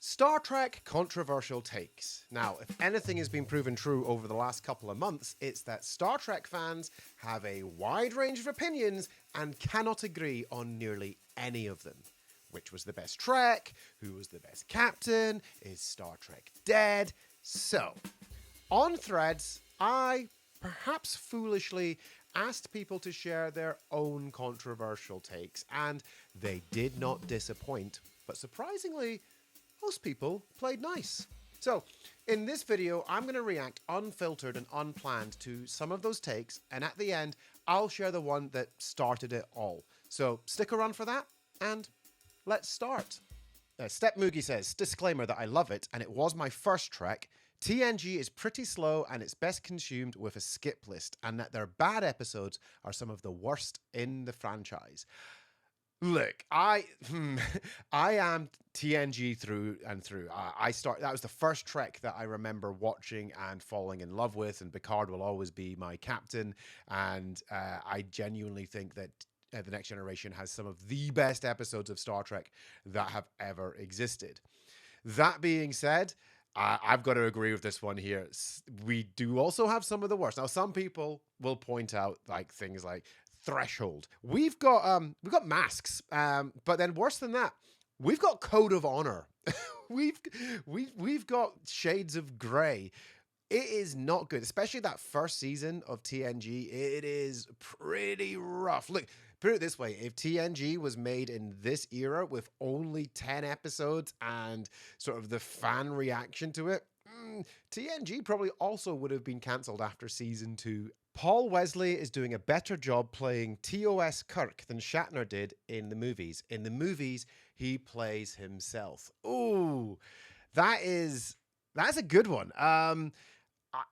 Star Trek controversial takes. Now, if anything has been proven true over the last couple of months, it's that Star Trek fans have a wide range of opinions and cannot agree on nearly any of them. Which was the best Trek? Who was the best captain? Is Star Trek dead? So, on Threads, I, perhaps foolishly, asked people to share their own controversial takes, and they did not disappoint. But surprisingly, most people played nice. So, in this video, I'm going to react unfiltered and unplanned to some of those takes, and at the end, I'll share the one that started it all. So, stick around for that, and let's start. Step Moogie says, disclaimer that I love it, and it was my first Trek. TNG is pretty slow, and it's best consumed with a skip list, and that their bad episodes are some of the worst in the franchise. Look, I am TNG through and through. That was the first Trek that I remember watching and falling in love with, and Picard will always be my captain. And I genuinely think that The Next Generation has some of the best episodes of Star Trek that have ever existed. That being said, I've got to agree with this one here. We do also have some of the worst. Now, some people will point out like things like Threshold. We've got Masks, but then worse than that, we've got Code of Honor. we've got Shades of Grey. It is not good, especially that first season of TNG. It is pretty rough. Look, put it this way, if TNG was made in this era with only 10 episodes and sort of the fan reaction to it, TNG probably also would have been cancelled after season 2. Paul Wesley is doing a better job playing TOS Kirk than Shatner did in the movies. In the movies, he plays himself. Ooh, that's a good one.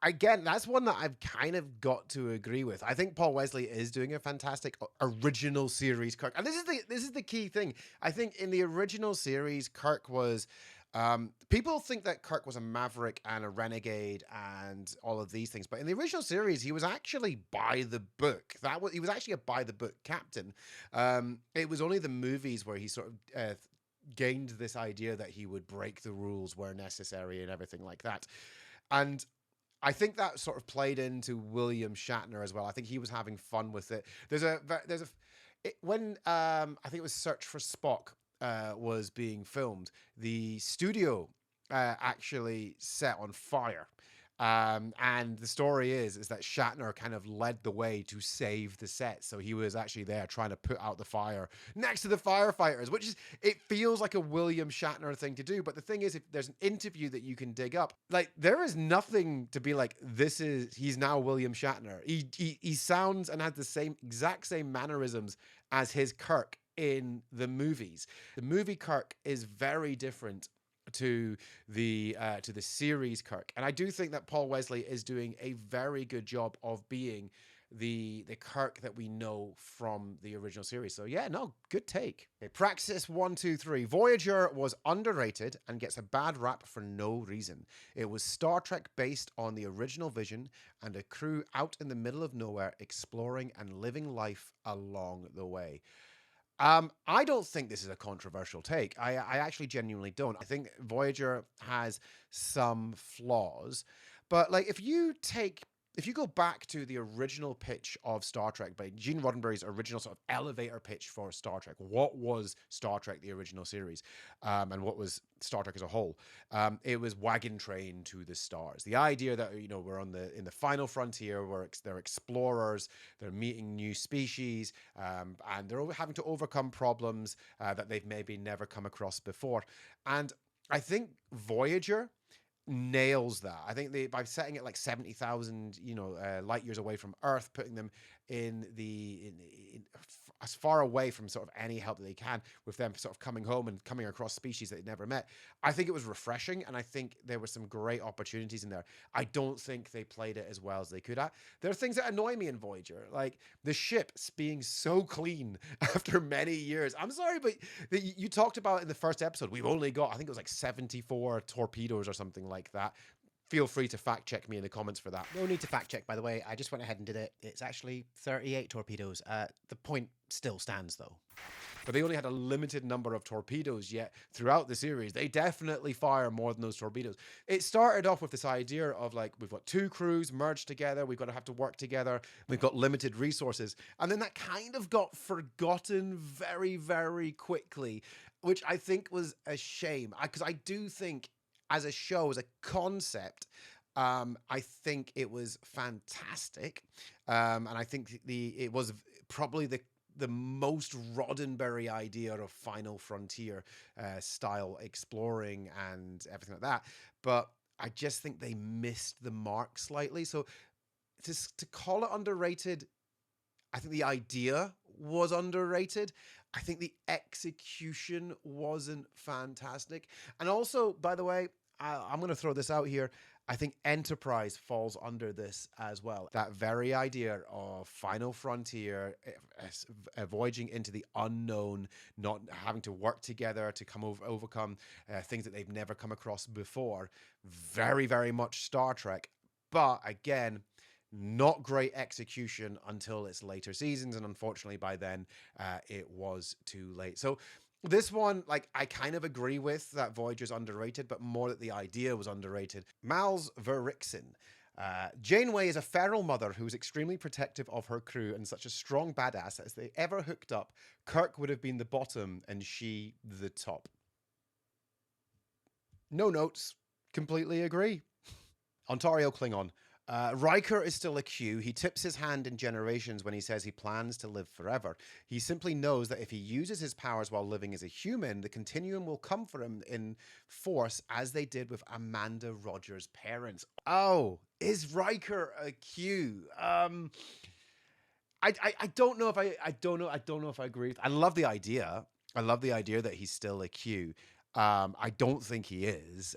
Again, that's one that I've kind of got to agree with. I think Paul Wesley is doing a fantastic original series Kirk. And this is the key thing. I think in the original series, Kirk was... people think that Kirk was a maverick and a renegade and all of these things, but in the original series, he was actually by the book. He was actually a by the book captain. It was only the movies where he sort of gained this idea that he would break the rules where necessary and everything like that. And I think that sort of played into William Shatner as well. I think he was having fun with it. When I think it was Search for Spock was being filmed, the studio actually set on fire. And the story is that Shatner kind of led the way to save the set. So he was actually there trying to put out the fire next to the firefighters, it feels like a William Shatner thing to do. But the thing is, if there's an interview that you can dig up, like there is nothing to be like, he's now William Shatner. He sounds and has the exact same mannerisms as his Kirk in the movies. The movie Kirk is very different to the series Kirk, and I do think that Paul Wesley is doing a very good job of being the Kirk that we know from the original series. So yeah, no, good take. Okay, Praxis 123. Voyager was underrated and gets a bad rap for no reason. It was Star Trek based on the original vision and a crew out in the middle of nowhere exploring and living life along the way. I don't think this is a controversial take. I actually genuinely don't. I think Voyager has some flaws, but like if you go back to the original pitch of Star Trek, by Gene Roddenberry's original sort of elevator pitch for Star Trek, what was Star Trek, the original series, and what was Star Trek as a whole? It was wagon train to the stars. The idea that, we're in the final frontier where they're explorers, they're meeting new species, and they're having to overcome problems that they've maybe never come across before. And I think Voyager nails that. I think by setting it like 70,000 light years away from Earth, putting them in as far away from sort of any help that they can, with them sort of coming home and coming across species that they'd never met. I think it was refreshing, and I think there were some great opportunities in there. I don't think they played it as well as they could. There are things that annoy me in Voyager, like the ship being so clean after many years. I'm sorry, but you talked about in the first episode, we've only got, I think it was like 74 torpedoes or something like that. Feel free to fact check me in the comments for that. No need to fact check, by the way. I just went ahead and did it. It's actually 38 torpedoes. The point still stands, though. But they only had a limited number of torpedoes, yet throughout the series, they definitely fire more than those torpedoes. It started off with this idea of like, we've got two crews merged together, we've got to have to work together, we've got limited resources. And then that kind of got forgotten very, very quickly, which I think was a shame. Because I do think as a show, as a concept, I think it was fantastic. And I think it was probably the most Roddenberry idea of Final Frontier style exploring and everything like that. But I just think they missed the mark slightly. So to call it underrated, I think the idea was underrated. I think the execution wasn't fantastic. And also, by the way, I'm going to throw this out here. I think Enterprise falls under this as well. That very idea of Final Frontier, voyaging into the unknown, not having to work together to overcome things that they've never come across before. Very, very much Star Trek. But again, not great execution until its later seasons. And unfortunately, by then, it was too late. So this one, like, I kind of agree with that Voyager's underrated, but more that the idea was underrated. Mal's Verixin. Janeway is a feral mother who is extremely protective of her crew and such a strong badass that if they ever hooked up, Kirk would have been the bottom and she the top. No notes. Completely agree. Ontario Klingon. Riker is still a Q. He tips his hand in Generations when he says he plans to live forever. He simply knows that if he uses his powers while living as a human, the continuum will come for him in force, as they did with Amanda Rogers' parents. Oh, is Riker a Q? I don't know if I don't know if I agree. I love the idea. I love the idea that he's still a Q. I don't think he is.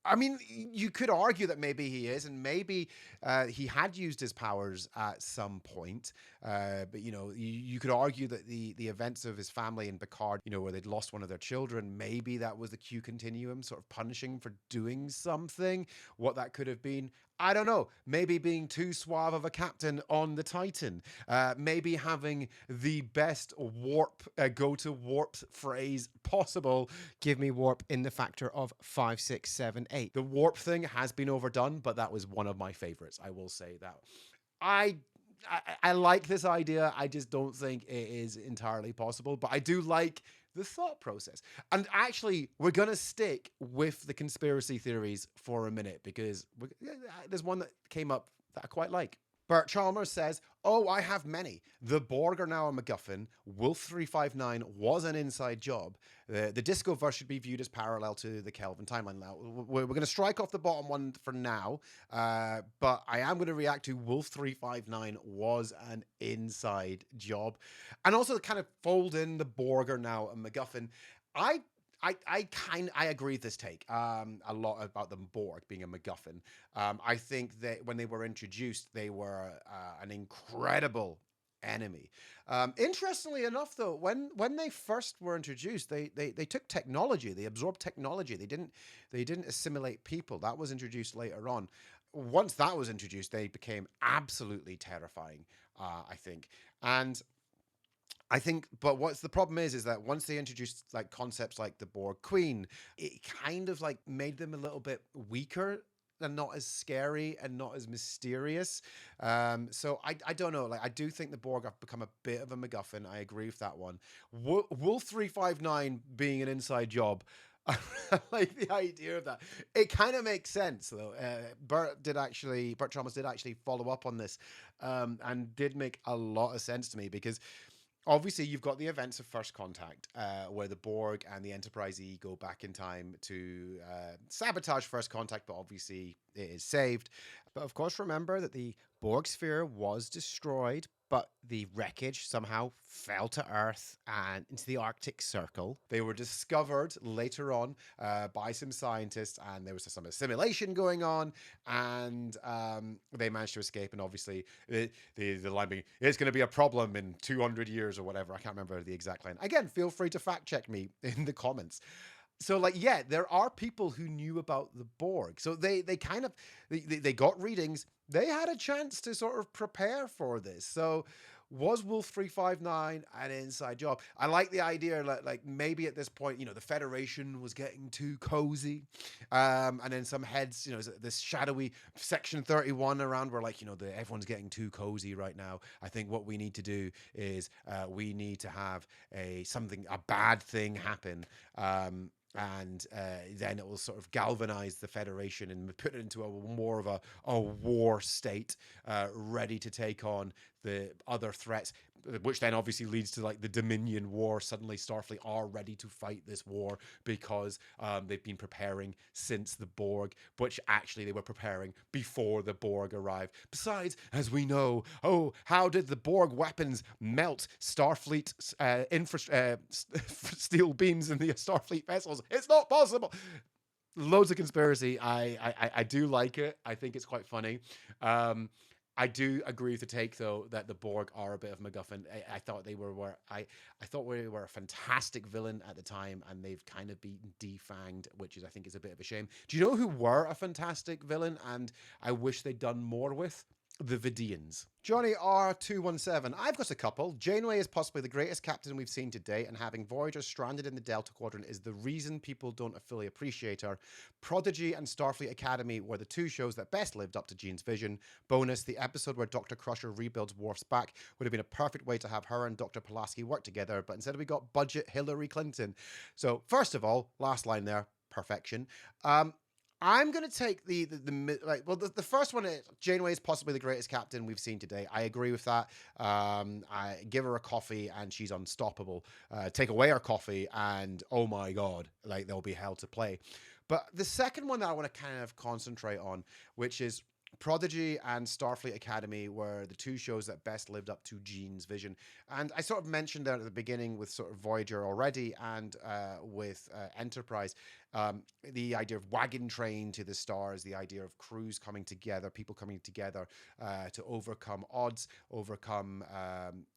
I mean, you could argue that maybe he is, and maybe he had used his powers at some point. But, you know, you could argue that the events of his family in Picard, you know, where they'd lost one of their children, maybe that was the Q continuum sort of punishing for doing something. What that could have been, I don't know. Maybe being too suave of a captain on the Titan. Maybe having the best warp, go-to warp phrase possible. Give me warp in the factor of 5, 6, 7, 8. The warp thing has been overdone, but that was one of my favorites. I will say that. I like this idea. I just don't think it is entirely possible, but I do like the thought process. And actually, we're going to stick with the conspiracy theories for a minute because there's one that came up that I quite like. Bert Chalmers says, "Oh, I have many. The Borg are now a MacGuffin. Wolf 359 was an inside job. The Discoverse should be viewed as parallel to the Kelvin timeline." Now, we're going to strike off the bottom one for now, but I am going to react to Wolf 359 was an inside job. And also kind of fold in the Borg are now a MacGuffin. I agree with this take a lot about the Borg being a MacGuffin. I think that when they were introduced, they were an incredible enemy. Interestingly enough, though, when they first were introduced, they took technology, they absorbed technology. They didn't assimilate people. That was introduced later on. Once that was introduced, they became absolutely terrifying, I think. And I think, but what's the problem is that once they introduced like concepts like the Borg Queen, it kind of like made them a little bit weaker and not as scary and not as mysterious. So I don't know. Like, I do think the Borg have become a bit of a MacGuffin. I agree with that one. Wolf 359 being an inside job. I like the idea of that. It kind of makes sense, though. Bert Chalmers did actually follow up on this and did make a lot of sense to me because obviously, you've got the events of First Contact, where the Borg and the Enterprise E go back in time to sabotage First Contact, but obviously it is saved. But of course, remember that the Borg sphere was destroyed, but the wreckage somehow fell to Earth and into the Arctic Circle. They were discovered later on by some scientists, and there was some assimilation going on, and they managed to escape. And obviously, the line being, "It's going to be a problem in 200 years or whatever." I can't remember the exact line. Again, feel free to fact check me in the comments. So like, yeah, there are people who knew about the Borg. So they kind of they got readings. They had a chance to sort of prepare for this. So was Wolf 359 an inside job? I like the idea like maybe at this point, the Federation was getting too cozy. And then some heads, this shadowy section 31 around where like, everyone's getting too cozy right now. I think what we need to do is we need to have a bad thing happen. And then it will sort of galvanize the Federation and put it into more of a war state, ready to take on the other threats, which then obviously leads to like the Dominion War. Suddenly Starfleet are ready to fight this war because they've been preparing since the Borg, which actually they were preparing before the Borg arrived. Besides, as we know, how did the Borg weapons melt Starfleet steel beams in the Starfleet vessels? It's not possible. Loads of conspiracy. I do like it. I think it's quite funny. I do agree with the take, though, that the Borg are a bit of MacGuffin. I thought they were I thought they were a fantastic villain at the time, and they've kind of been defanged, which I think is a bit of a shame. Do you know who were a fantastic villain, and I wish they'd done more with? The Vidians. Johnny R217. I've got a couple. Janeway is possibly the greatest captain we've seen to date, and having Voyager stranded in the Delta Quadrant is the reason people don't fully appreciate her. Prodigy and Starfleet Academy were the two shows that best lived up to Jean's vision. Bonus, the episode where Dr. Crusher rebuilds Worf's back would have been a perfect way to have her and Dr. Pulaski work together, but instead we got budget Hillary Clinton. So, first of all, last line there, perfection. I'm going to take the first one is Janeway is possibly the greatest captain we've seen today. I agree with that. I give her a coffee and she's unstoppable. Take away her coffee and oh my God, like there'll be hell to play. But the second one that I want to kind of concentrate on, which is Prodigy and Starfleet Academy, were the two shows that best lived up to Jean's vision. And I sort of mentioned that at the beginning with sort of Voyager already and with Enterprise, the idea of wagon train to the stars, the idea of crews coming together, people coming together to overcome odds, overcome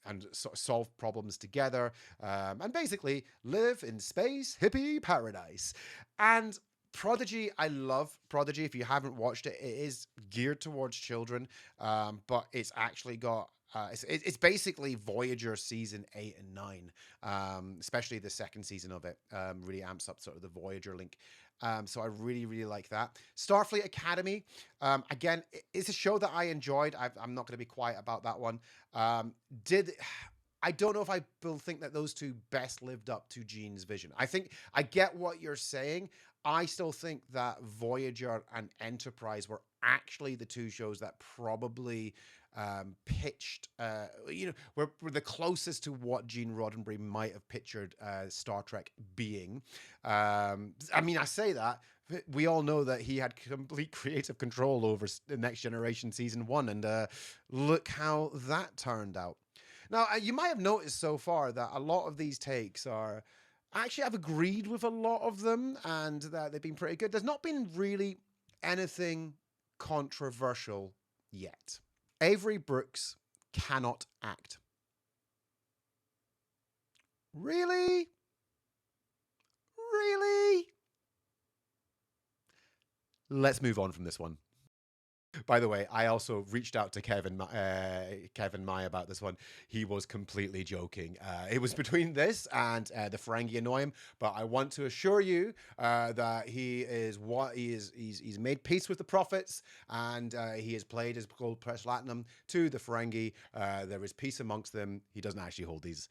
and solve problems together, and basically live in space, hippie paradise. And Prodigy, I love Prodigy. If you haven't watched it, it is geared towards children, but it's actually got it's basically Voyager season 8 and 9, especially the second season of it. Really amps up sort of the Voyager link. So I really, really like that. Starfleet Academy, again, it's a show that I enjoyed. I'm not going to be quiet about that one. I don't know if I will think that those two best lived up to Jean's vision. I think I get what you're saying. I still think that Voyager and Enterprise were actually the two shows that probably pitched, were the closest to what Gene Roddenberry might have pictured Star Trek being. I mean, I say that. We all know that he had complete creative control over the Next Generation Season 1, and look how that turned out. Now, you might have noticed so far that a lot of these takes are... Actually, I've agreed with a lot of them, and that they've been pretty good. There's not been really anything controversial yet. Avery Brooks cannot act. Really? Really? Let's move on from this one. By the way, I also reached out to Kevin Mai about this one. He was completely joking. It was between this and the Ferengi annoy him, but I want to assure you that he's made peace with the prophets, and he has played his gold press platinum to the Ferengi. There is peace amongst them. He doesn't actually hold these,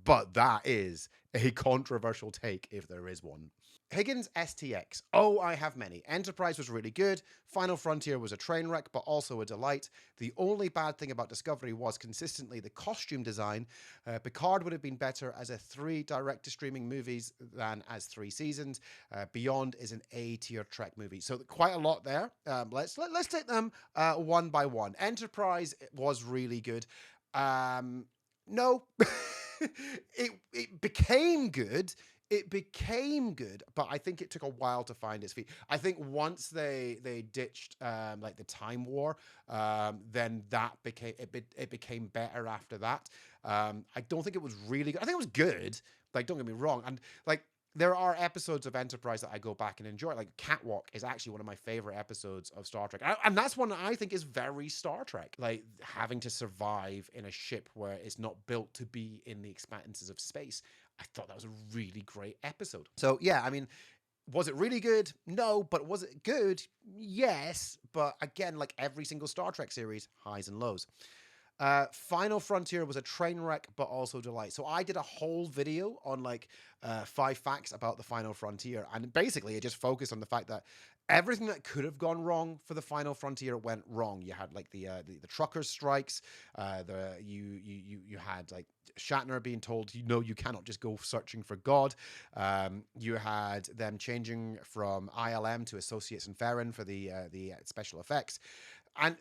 but that is a controversial take if there is one. Higgins STX. Oh, I have many. Enterprise was really good. Final Frontier was a train wreck, but also a delight. The only bad thing about Discovery was consistently the costume design. Picard would have been better as a 3 direct-to-streaming movies than as 3 seasons. Beyond is an A-tier Trek movie. So quite a lot there. Let's take them one by one. Enterprise was really good. No. It became good. It became good, but I think it took a while to find its feet. I think once they ditched like the Time War, then that became better after that. I don't think it was really good. I think it was good. Like, don't get me wrong. And like there are episodes of Enterprise that I go back and enjoy. Like Catwalk is actually one of my favorite episodes of Star Trek. And that's one that I think is very Star Trek. Like having to survive in a ship where it's not built to be in the expanses of space. I thought that was a really great episode. So yeah, I mean, was it really good? No. But was it good? Yes. But again, like every single Star Trek series, highs and lows. Final Frontier was a train wreck, but also delight. So I did a whole video on like 5 facts about the Final Frontier, and basically it just focused on the fact that everything that could have gone wrong for the Final Frontier went wrong. You had like the truckers' strikes. You had like Shatner being told, you cannot just go searching for God. You had them changing from ILM to Associates and Ferrin for the special effects, and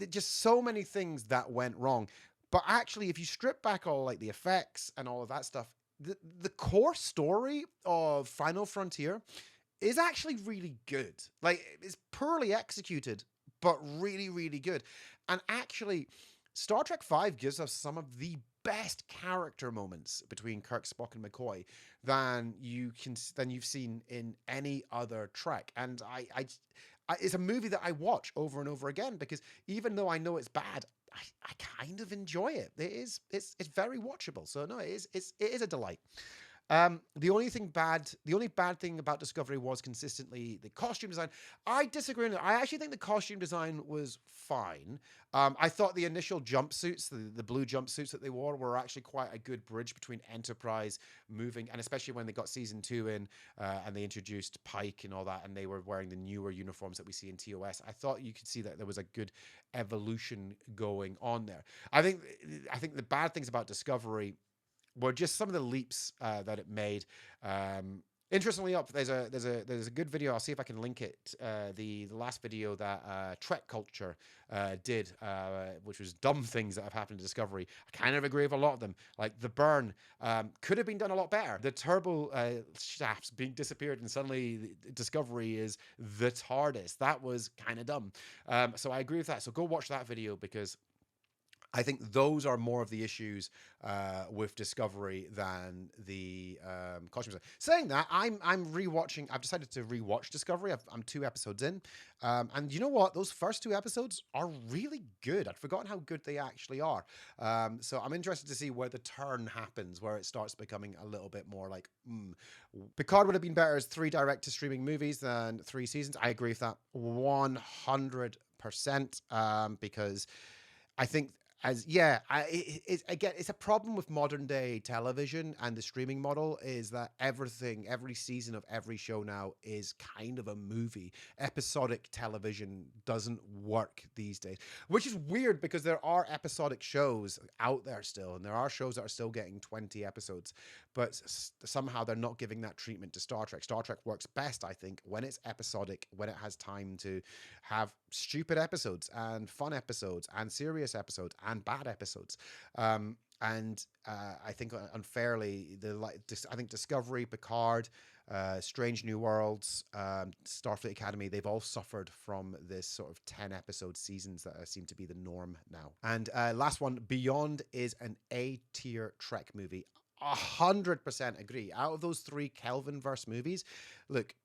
just so many things that went wrong. But actually, if you strip back all like the effects and all of that stuff, the core story of Final Frontier is actually really good. Like it's poorly executed, but really, really good. And actually, Star Trek V gives us some of the best character moments between Kirk, Spock, and McCoy than you've seen in any other Trek. And it's a movie that I watch over and over again because even though I know it's bad, I kind of enjoy it. It's very watchable. So no, it is a delight. The only bad thing about Discovery was consistently the costume design. I disagree on it. I actually think the costume design was fine. I thought the initial jumpsuits, the blue jumpsuits that they wore, were actually quite a good bridge between Enterprise moving, and especially when they got season 2 in, and they introduced Pike and all that, and they were wearing the newer uniforms that we see in TOS. I thought you could see that there was a good evolution going on there. I think the bad things about Discovery were just some of the leaps that it made. Interestingly up, there's a good video. I'll see if I can link it. The last video that Trek Culture did, which was dumb things that have happened to Discovery. I kind of agree with a lot of them. Like the burn could have been done a lot better. The turbo shafts being disappeared and suddenly Discovery is the TARDIS. That was kind of dumb. So I agree with that. So go watch that video because I think those are more of the issues with Discovery than the costumes. Saying that, I'm rewatching. I've decided to rewatch Discovery. I'm 2 episodes in, and you know what? Those first 2 episodes are really good. I'd forgotten how good they actually are. So I'm interested to see where the turn happens, where it starts becoming a little bit more like. Picard would have been better as 3 direct-to-streaming movies than 3 seasons. I agree with that 100%, because I think. It's a problem with modern day television and the streaming model is that every season of every show now is kind of a movie. Episodic television doesn't work these days, which is weird because there are episodic shows out there still, and there are shows that are still getting 20 episodes, but somehow they're not giving that treatment to Star Trek. Star Trek works best, I think, when it's episodic, when it has time to have stupid episodes and fun episodes and serious episodes and bad episodes. I think unfairly, I think Discovery, Picard, Strange New Worlds, Starfleet Academy, they've all suffered from this sort of 10 episode seasons that seem to be the norm now. And last one, Beyond is an A-tier Trek movie. 100% agree. Out of those 3 Kelvinverse movies, look,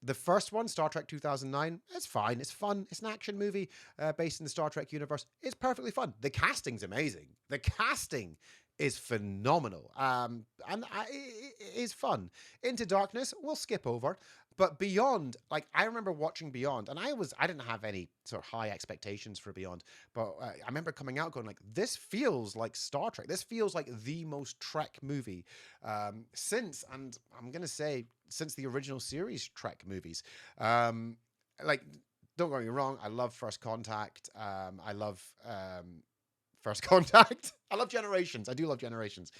the first one, Star Trek 2009, it's fine. It's fun. It's an action movie based in the Star Trek universe. It's perfectly fun. The casting's amazing. The casting is phenomenal. It is fun. Into Darkness, we'll skip over. But Beyond, like I remember watching Beyond, and I didn't have any sort of high expectations for Beyond, but I remember coming out going like, this feels like Star Trek. This feels like the most Trek movie since, and I'm gonna say since the original series Trek movies. Like, don't get me wrong, I love First Contact. I love First Contact. I love Generations. I do love Generations.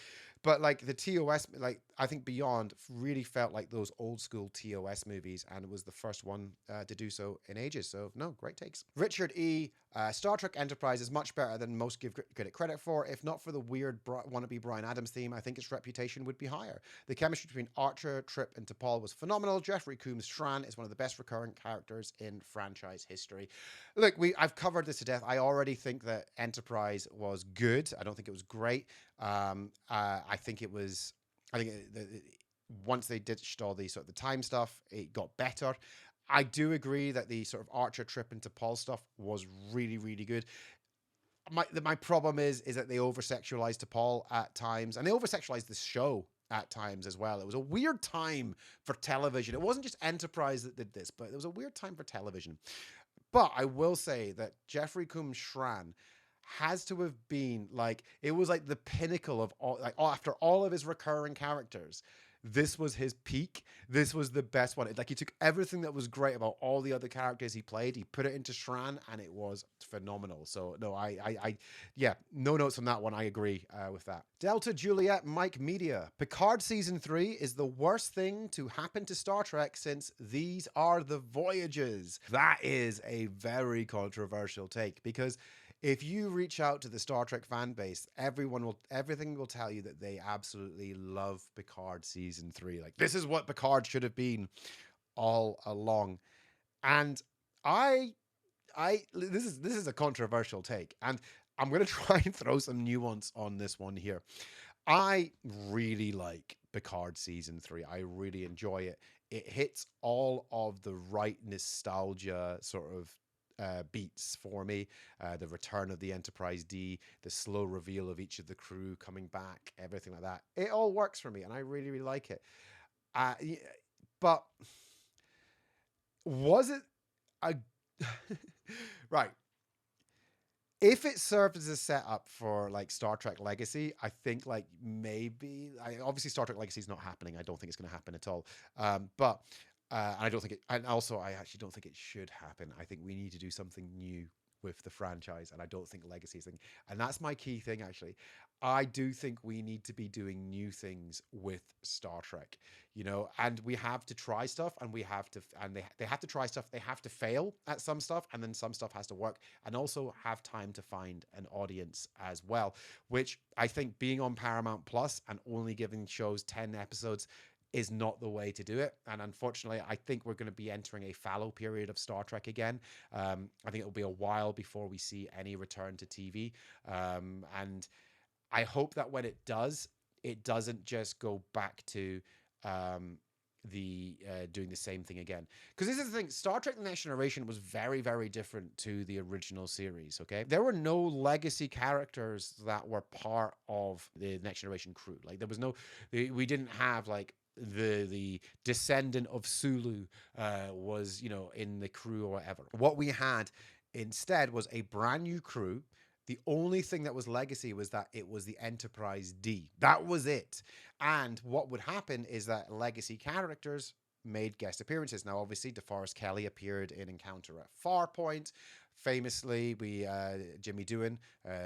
But like the TOS, like I think Beyond really felt like those old school TOS movies, and it was the first one to do so in ages. So no, great takes. Richard E. Star Trek Enterprise is much better than most give it credit for. If not for the weird wannabe Bryan Adams theme, I think its reputation would be higher. The chemistry between Archer, Trip, and T'Pol was phenomenal. Jeffrey Combs Shran is one of the best recurring characters in franchise history. Look, I've covered this to death. I already think that Enterprise was good. I don't think it was great. I think once they ditched all the sort of the time stuff, it got better. I do agree that the sort of Archer trip into Paul stuff was really, really good. My problem is that they over sexualized Paul at times, and they over sexualized the show at times as well. It was a weird time for television. It wasn't just Enterprise that did this, but it was a weird time for television. But I will say that Jeffrey Combs Schran has to have been like, it was like the pinnacle of all, like after all of his recurring characters, this was his peak. This was the best one. Like, he took everything that was great about all the other characters he played, he put it into Shran, and it was phenomenal. So no, yeah, no notes on that one. I agree with that. Delta Juliet Mike Media. Picard season 3 is the worst thing to happen to Star Trek since These Are the Voyages. That is a very controversial take, because if you reach out to the Star Trek fan base, everything will tell you that they absolutely love Picard season 3. Like, this is what Picard should have been all along. And this is a controversial take, and I'm going to try and throw some nuance on this one here. I really like Picard season 3. I really enjoy it. It hits all of the right nostalgia sort of beats for me. The return of the Enterprise D, the slow reveal of each of the crew coming back, everything like that. It all works for me, and I really, really like it. But was it a right? If it served as a setup for like Star Trek Legacy, I think like maybe obviously Star Trek Legacy is not happening. I don't think it's going to happen at all. But I don't think it, and also I actually don't think it should happen. I think we need to do something new with the franchise, and I don't think Legacy is thing. And that's my key thing, actually. I do think we need to be doing new things with Star Trek, you know, and we have to try stuff, and we have to, and they have to try stuff. They have to fail at some stuff, and then some stuff has to work, and also have time to find an audience as well, which I think being on Paramount Plus and only giving shows 10 episodes is not the way to do it. And unfortunately, I think we're going to be entering a fallow period of Star Trek again. I think it'll be a while before we see any return to TV. And I hope that when it does, it doesn't just go back to doing the same thing again. Because this is the thing, Star Trek The Next Generation was very, very different to the original series, okay? There were no legacy characters that were part of the Next Generation crew. Like, there was no, we didn't have like the descendant of Sulu was, you know, in the crew or whatever. What we had instead was a brand new crew. The only thing that was legacy was that it was the Enterprise D. That was it. And what would happen is that legacy characters made guest appearances. Now, obviously, DeForest Kelley appeared in Encounter at Farpoint. Famously, Jimmy Doohan,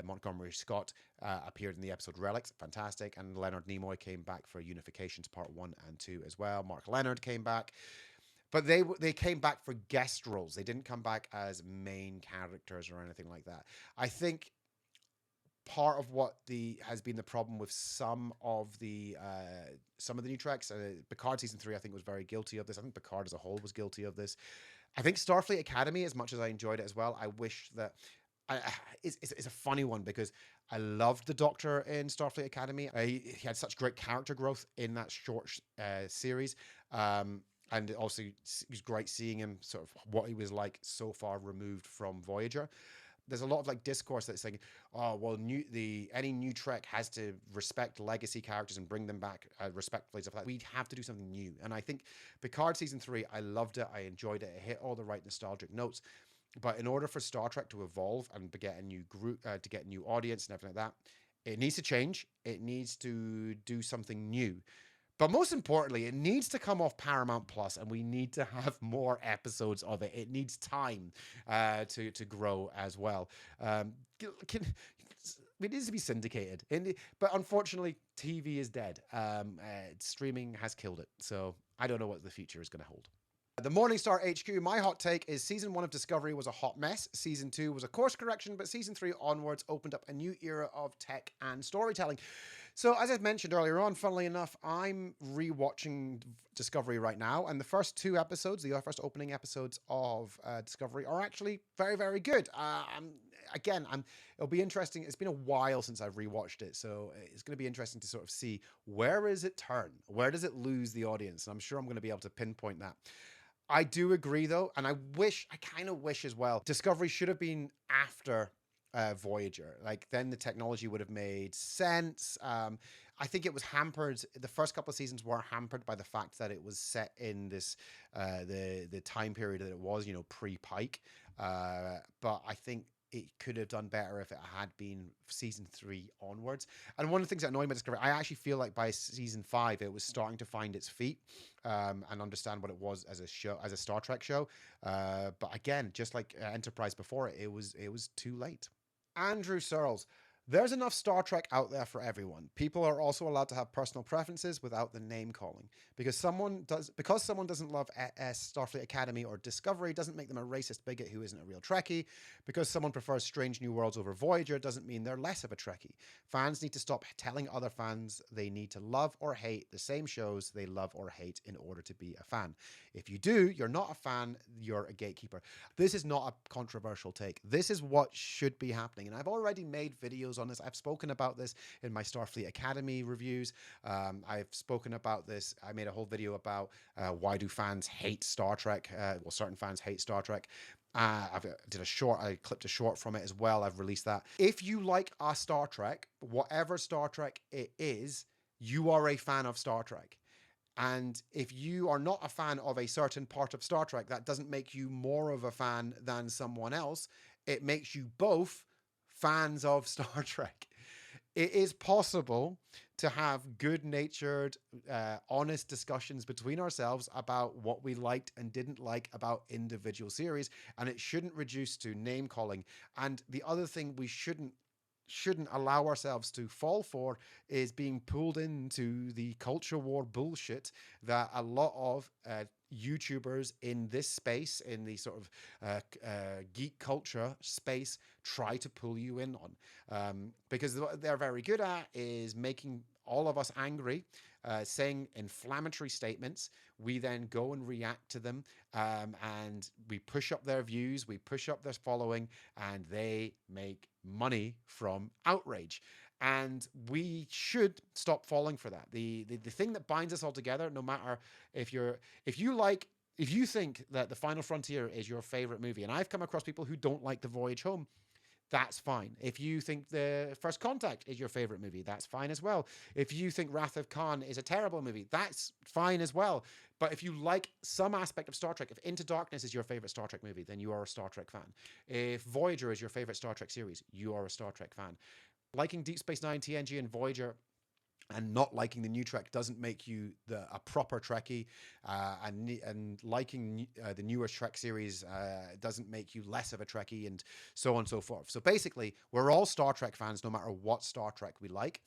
Montgomery Scott, appeared in the episode Relics. Fantastic. And Leonard Nimoy came back for Unifications Part 1 and 2 as well. Mark Leonard came back. But they came back for guest roles. They didn't come back as main characters or anything like that. I think part of what has been the problem with some of the new treks, Picard season 3, I think, was very guilty of this. I think Picard as a whole was guilty of this. I think Starfleet Academy, as much as I enjoyed it as well, I wish that it's a funny one, because I loved the Doctor in Starfleet Academy. He had such great character growth in that short series. And also, it was great seeing him sort of what he was like so far removed from Voyager. There's a lot of like discourse that's saying, oh, well, any new Trek has to respect legacy characters and bring them back respectfully. Stuff like that. We have to do something new. And I think Picard season 3, I loved it. I enjoyed it. It hit all the right nostalgic notes. But in order for Star Trek to evolve and to get a new group, to get a new audience and everything like that, it needs to change. It needs to do something new. But most importantly, it needs to come off Paramount Plus, and we need to have more episodes of it. It needs time to grow as well. It needs to be syndicated. But unfortunately, TV is dead. Streaming has killed it. So I don't know what the future is going to hold. The Morningstar HQ, my hot take is season 1 of Discovery was a hot mess. Season 2 was a course correction, but season 3 onwards opened up a new era of tech and storytelling. So, as I mentioned earlier on, funnily enough, I'm rewatching Discovery right now, and the first two episodes, the first opening episodes of Discovery, are actually very, very good. It'll be interesting. It's been a while since I've rewatched it, so it's going to be interesting to sort of see where is it turn, where does it lose the audience, and I'm sure I'm going to be able to pinpoint that. I do agree, though, and I kind of wish as well, Discovery should have been after Voyager. Like, then the technology would have made sense. I think it was hampered. The first couple of seasons were hampered by the fact that it was set in this the time period that it was, pre-Pike. But I think it could have done better if it had been season 3 onwards. And one of the things that annoyed me about Discovery, I actually feel like by season 5, it was starting to find its feet and understand what it was as a show, as a Star Trek show. But again, just like Enterprise before it, it was too late. Andrew Searles. There's enough Star Trek out there for everyone. People are also allowed to have personal preferences without the name calling. Because someone doesn't love Starfleet Academy or Discovery doesn't make them a racist bigot who isn't a real Trekkie. Because someone prefers Strange New Worlds over Voyager doesn't mean they're less of a Trekkie. Fans need to stop telling other fans they need to love or hate the same shows they love or hate in order to be a fan. If you do, you're not a fan, you're a gatekeeper. This is not a controversial take. This is what should be happening. And I've already made videos on this. I've spoken about this in my Starfleet Academy reviews. I've spoken about this. I made a whole video about why do fans hate Star Trek. Certain fans hate Star Trek. I clipped a short from it as well. I've released that. If you like a Star Trek, whatever Star Trek it is, you are a fan of Star Trek. And if you are not a fan of a certain part of Star Trek, that doesn't make you more of a fan than someone else. It makes you both fans of Star Trek. It is possible to have good-natured, honest discussions between ourselves about what we liked and didn't like about individual series, and it shouldn't reduce to name-calling. And the other thing we shouldn't allow ourselves to fall for is being pulled into the culture war bullshit that a lot of YouTubers in this space, in the sort of geek culture space, try to pull you in on. Because what they're very good at is making all of us angry, saying inflammatory statements. We then go and react to them, and we push up their views, we push up their following, and they make money from outrage. And we should stop falling for that. The thing that binds us all together, no matter if you think that The Final Frontier is your favorite movie, and I've come across people who don't like The Voyage Home, that's fine. If you think The First Contact is your favorite movie, that's fine as well. If you think Wrath of Khan is a terrible movie, that's fine as well. But if you like some aspect of Star Trek, if Into Darkness is your favorite Star Trek movie, then you are a Star Trek fan. If Voyager is your favorite Star Trek series, you are a Star Trek fan. Liking Deep Space Nine, TNG, and Voyager and not liking the new Trek doesn't make you a proper Trekkie, and liking the newer Trek series doesn't make you less of a Trekkie, and so on and so forth. So basically, we're all Star Trek fans, no matter what Star Trek we like.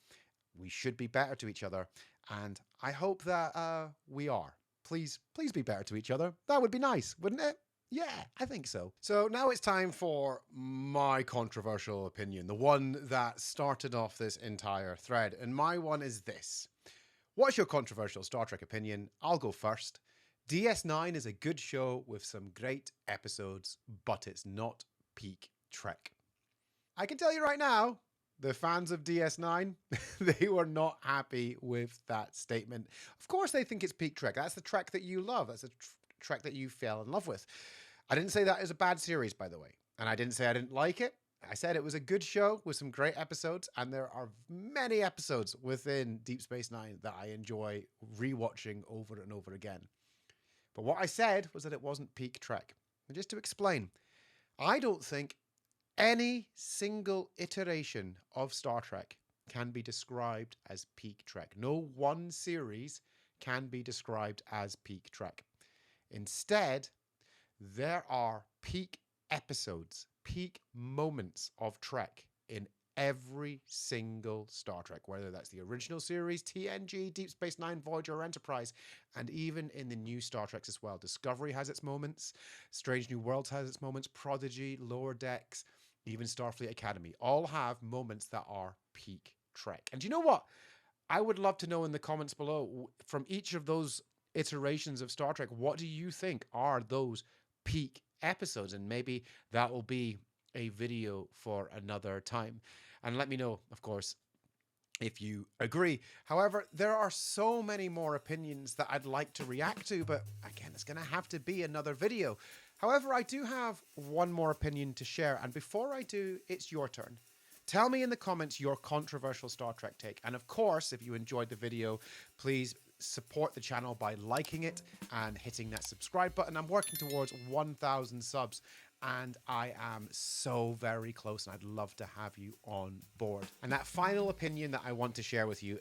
We should be better to each other, and I hope that we are. Please be better to each other. That would be nice, wouldn't it? Yeah, I think so. So now it's time for my controversial opinion, the one that started off this entire thread. And my one is this. What's your controversial Star Trek opinion? I'll go first. DS9 is a good show with some great episodes, but it's not peak Trek. I can tell you right now, the fans of DS9, they were not happy with that statement. Of course they think it's peak Trek. That's the Trek that you love. That's the Trek that you fell in love with. I didn't say that is a bad series, by the way. And I didn't say I didn't like it. I said it was a good show with some great episodes. And there are many episodes within Deep Space Nine that I enjoy rewatching over and over again. But what I said was that it wasn't peak Trek. And just to explain, I don't think any single iteration of Star Trek can be described as peak Trek. No one series can be described as peak Trek. Instead, there are peak episodes, peak moments of Trek in every single Star Trek, whether that's the original series, TNG, Deep Space Nine, Voyager, or Enterprise, and even in the new Star Treks as well. Discovery has its moments, Strange New Worlds has its moments, Prodigy, Lower Decks, even Starfleet Academy, all have moments that are peak Trek. And you know what? I would love to know in the comments below, from each of those iterations of Star Trek, what do you think are those peak episodes? And maybe that will be a video for another time. And let me know, of course, if you agree. However, there are so many more opinions that I'd like to react to, but again, it's going to have to be another video. However, I do have one more opinion to share, and before I do, it's your turn. Tell me in the comments your controversial Star Trek take, and of course, if you enjoyed the video, please support the channel by liking it and hitting that subscribe button. I'm working towards 1,000 subs, and I am so very close, and I'd love to have you on board. And that final opinion that I want to share with you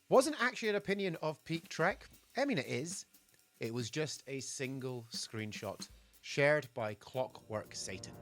wasn't actually an opinion of Peak Trek. I mean, it is. It was just a single screenshot shared by Clockwork Satan.